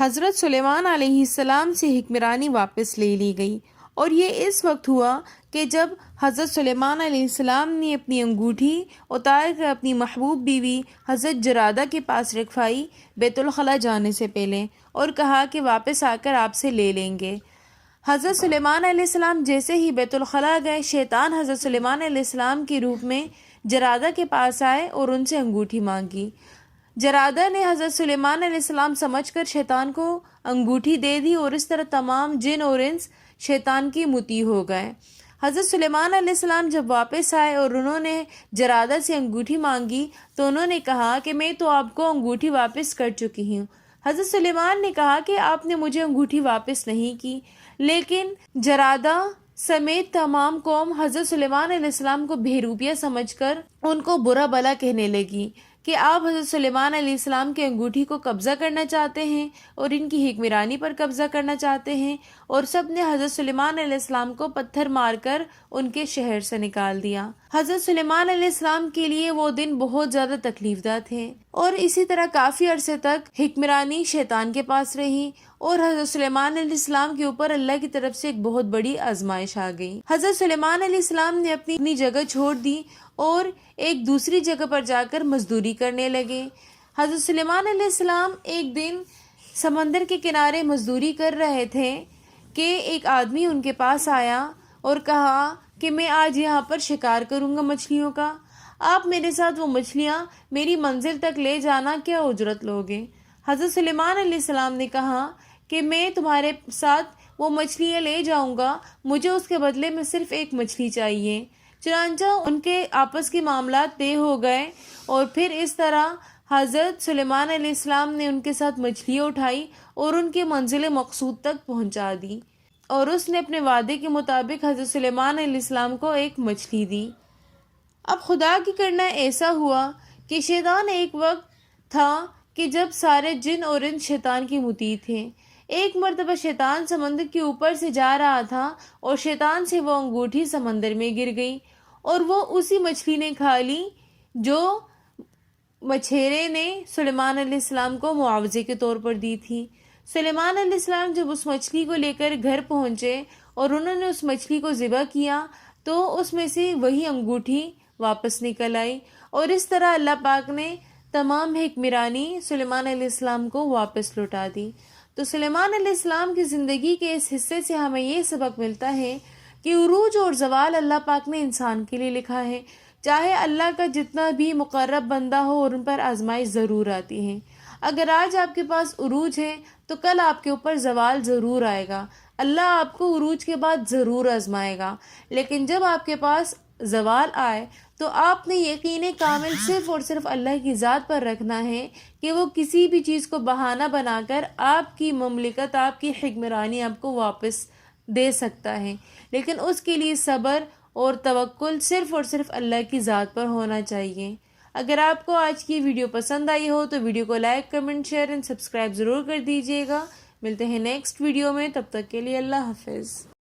حضرت سلیمان علیہ السلام سے حکمرانی واپس لے لی گئی، اور یہ اس وقت ہوا کہ جب حضرت سلیمان علیہ السلام نے اپنی انگوٹھی اتار کر اپنی محبوب بیوی حضرت جرادہ کے پاس رکھوائی بیت الخلاء جانے سے پہلے، اور کہا کہ واپس آ کر آپ سے لے لیں گے۔ حضرت سلیمان علیہ السلام جیسے ہی بیت الخلاء گئے، شیطان حضرت سلیمان علیہ السلام کے روپ میں جرادہ کے پاس آئے اور ان سے انگوٹھی مانگی۔ جرادہ نے حضرت سلیمان علیہ السلام سمجھ کر شیطان کو انگوٹھی دے دی، اور اس طرح تمام جن اور انس شیطان کی مطیع ہو گئے۔ حضرت سلیمان علیہ السلام جب واپس آئے اور انہوں نے جرادہ سے انگوٹھی مانگی تو انہوں نے کہا کہ میں تو آپ کو انگوٹھی واپس کر چکی ہوں۔ حضرت سلیمان نے کہا کہ آپ نے مجھے انگوٹھی واپس نہیں کی، لیکن جرادہ سمیت تمام قوم حضرت سلیمان علیہ السلام کو بہروپیہ سمجھ کر ان کو برا بھلا کہنے لگی کہ آپ حضرت سلیمان علیہ السلام کے انگوٹھی کو قبضہ کرنا چاہتے ہیں اور ان کی حکمرانی پر قبضہ کرنا چاہتے ہیں، اور سب نے حضرت سلیمان علیہ السلام کو پتھر مار کر ان کے شہر سے نکال دیا۔ حضرت سلیمان علیہ السلام کے لیے وہ دن بہت زیادہ تکلیف دہ تھے، اور اسی طرح کافی عرصے تک حکمرانی شیطان کے پاس رہی، اور حضرت سلیمان علیہ السلام کے اوپر اللہ کی طرف سے ایک بہت بڑی آزمائش آ گئی۔ حضرت سلیمان علیہ السلام نے اپنی جگہ چھوڑ دی اور ایک دوسری جگہ پر جا کر مزدوری کرنے لگے۔ حضرت سلیمان علیہ السلام ایک دن سمندر کے کنارے مزدوری کر رہے تھے کہ ایک آدمی ان کے پاس آیا اور کہا کہ میں آج یہاں پر شکار کروں گا مچھلیوں کا، آپ میرے ساتھ وہ مچھلیاں میری منزل تک لے جانا، کیا اجرت لوگے؟ حضرت سلیمان علیہ السلام نے کہا کہ میں تمہارے ساتھ وہ مچھلیاں لے جاؤں گا، مجھے اس کے بدلے میں صرف ایک مچھلی چاہیے۔ چنانچہ ان کے آپس کے معاملات طے ہو گئے، اور پھر اس طرح حضرت سلیمان علیہ السلام نے ان کے ساتھ مچھلیاں اٹھائی اور ان کے منزل مقصود تک پہنچا دی، اور اس نے اپنے وعدے کے مطابق حضرت سلیمان علیہ السلام کو ایک مچھلی دی۔ اب خدا کی کرنا ایسا ہوا کہ شیطان ایک وقت تھا کہ جب سارے جن اور انس شیطان کی مطیع تھے۔ ایک مرتبہ شیطان سمندر کے اوپر سے جا رہا تھا اور شیطان سے وہ انگوٹھی سمندر میں گر گئی، اور وہ اسی مچھلی نے کھا لی جو مچھیرے نے سلیمان علیہ السلام کو معاوضے کے طور پر دی تھی۔ سلیمان علیہ السلام جب اس مچھلی کو لے کر گھر پہنچے اور انہوں نے اس مچھلی کو ذبح کیا تو اس میں سے وہی انگوٹھی واپس نکل آئی، اور اس طرح اللہ پاک نے تمام حکمرانی سلیمان علیہ السلام کو واپس لوٹا دی۔ تو سلیمان علیہ السلام کی زندگی کے اس حصے سے ہمیں یہ سبق ملتا ہے کہ عروج اور زوال اللہ پاک نے انسان کے لیے لکھا ہے، چاہے اللہ کا جتنا بھی مقرب بندہ ہو، اور ان پر آزمائش ضرور آتی ہے۔ اگر آج آپ کے پاس عروج ہے تو کل آپ کے اوپر زوال ضرور آئے گا، اللہ آپ کو عروج کے بعد ضرور آزمائے گا، لیکن جب آپ کے پاس زوال آئے تو آپ نے یقین کامل صرف اور صرف اللہ کی ذات پر رکھنا ہے کہ وہ کسی بھی چیز کو بہانہ بنا کر آپ کی مملکت، آپ کی حکمرانی آپ کو واپس دے سکتا ہے، لیکن اس کے لیے صبر اور توکل صرف اور صرف اللہ کی ذات پر ہونا چاہیے۔ اگر آپ کو آج کی ویڈیو پسند آئی ہو تو ویڈیو کو لائک، کمنٹ، شیئر اور سبسکرائب ضرور کر دیجیے گا۔ ملتے ہیں نیکسٹ ویڈیو میں، تب تک کے لیے اللہ حافظ۔